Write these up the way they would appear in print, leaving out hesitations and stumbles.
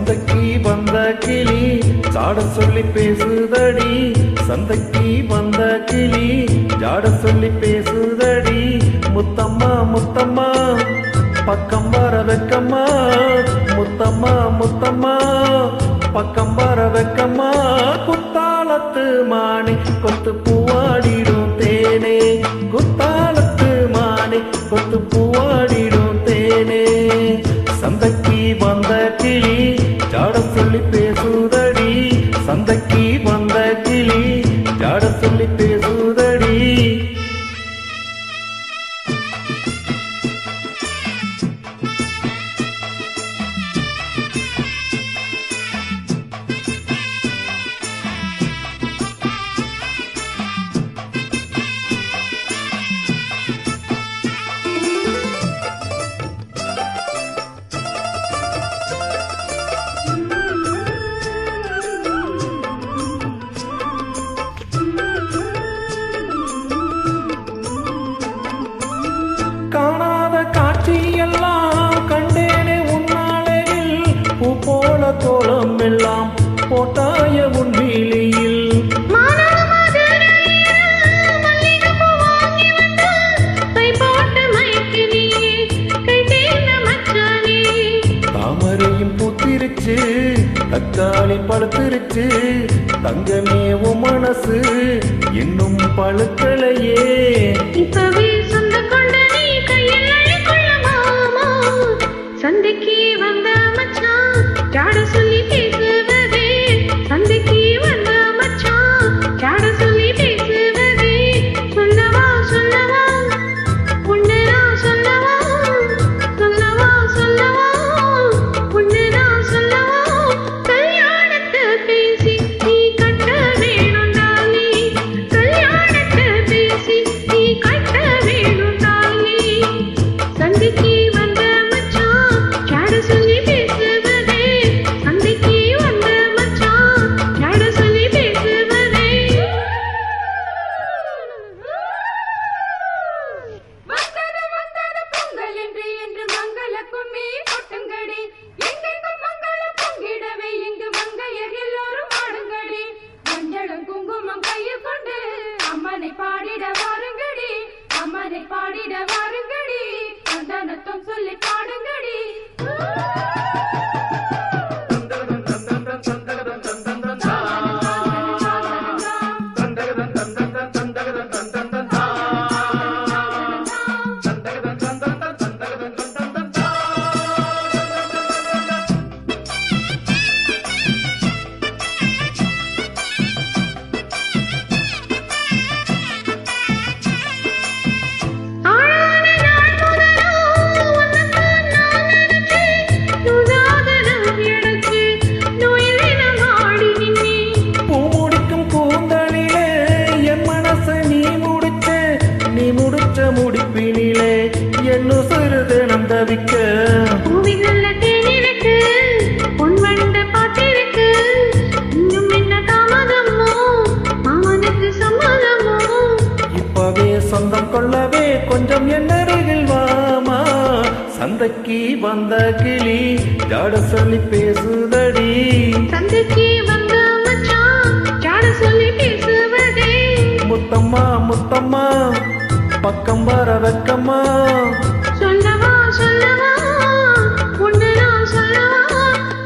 சந்தைக்கு வந்த கிளி ஜாட சொல்லி பேசுதடி, சந்தைக்கு வந்த கிளி ஜாட சொல்லி பேசுதடி. முத்தம்மா முத்தம்மா பக்கம் வர வெக்கம்மா, முத்தம்மா முத்தம்மா பக்கம் வர வெக்கம்மா. குத்தாலத்து மானே கொத்து பூவாடிடும் தேனே, குத்தாலத்து மானே கொத்து பூவாடிடும் தேனே. சந்தைக்கு வந்த கிளி ஜாட சொல்லி பேசுதடி, சந்தைக்கு வந்த கிளி ஜாட சொல்லி பேசுதடி. காணாத காட்சியெல்லாம் கண்டேனே உன்னாலையில், பூ போல கோலம் எல்லாம் போட்டாய உன்வீலியில். தாமரையும் பூத்திருச்சு, தக்காளி பழுத்திருச்சு, தங்கமே உன் மனசு இன்னும் பழுக்கலையே. இப்பவே சொந்த கொண்ட நீ கையில் அழைக்கொள்ள மாமா. சந்தைக்கு வந்த மச்சான் ஜாட சொல்லி பேசுவதே, சந்தைக்கு வந்த மச்சான் ஜாட சொல்லி பேசுவதே. சொல்லவா சொல்லவா உன்னை நான் சொல்லவா, சொல்லவா சொல்லவா உன்னை நான் சொல்லவா. கல்யாணத்தை பேசி நீ கட்ட வேணும் தாலி, கல்யாணத்தை பேசி நீ கட்ட வேணும் தாலி. சந்தைக்கு வந்த மச்சான் ஜாட சொல்லி பேசுவதே, சந்தைக்கு வந்த மச்சான் ஜாட சொல்லி பேசுவதே. வந்தது வந்தது பொங்கல் என்று மங்கள கும்மி கொட்டுங்கடி, எங்கெங்கும் மங்களம் பொங்கிடவே இங்கு மங்கையர் எல்லோரும் ஆடுங்கடி. மஞ்சளும் குங்குமம் கையில் கொண்டு அம்மனை பாடிட வாருங்கடி, அம்மனை பாடிட வாருங்கடி, சந்தனத்தும் சொல்லி பாடுங்கடி. ஆளான நாள் முதலோ உன்னைத்தான் நான் நினைச்சேன், நுதாகரம் எனக்கு நோயிலினம் ஆடி நின்னேன். பூ முடிக்கும் கூந்தலிலே என் மனச நீ முடிச்ச, நீ முடிச்ச முடிப்பினிலே என்ன சிறு தினம் தவிக்க. பூவில் நல்ல தேனிருக்கு, பொன் வண்ட பாட்டிருக்கு, இன்னும் என்ன தாமதமோ மாமனுக்கு சம்மதமோ. இப்பவே சொந்தம் கொள்ளவே கொஞ்சம் என்னருகில் வாமா. சந்தைக்கு வந்த கிளி ஜாட சொல்லி பேசுதடி, சந்தைக்கு வந்த மச்சான் ஜாட சொல்லி பேசுவதே. முத்தம்மா முத்தம்மா பக்கம் வர வெக்கம்மா. சொல்லவா சொல்லவா உன்னை நான் சொல்லவா.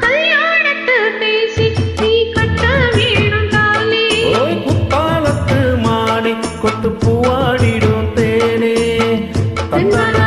கல்யாணத்தை பேசி நீ கட்ட வேணும் தாலி. ஓய் குத்தாலத்து மானே கொத்து பூவாடிடும் தேனே. தந்தன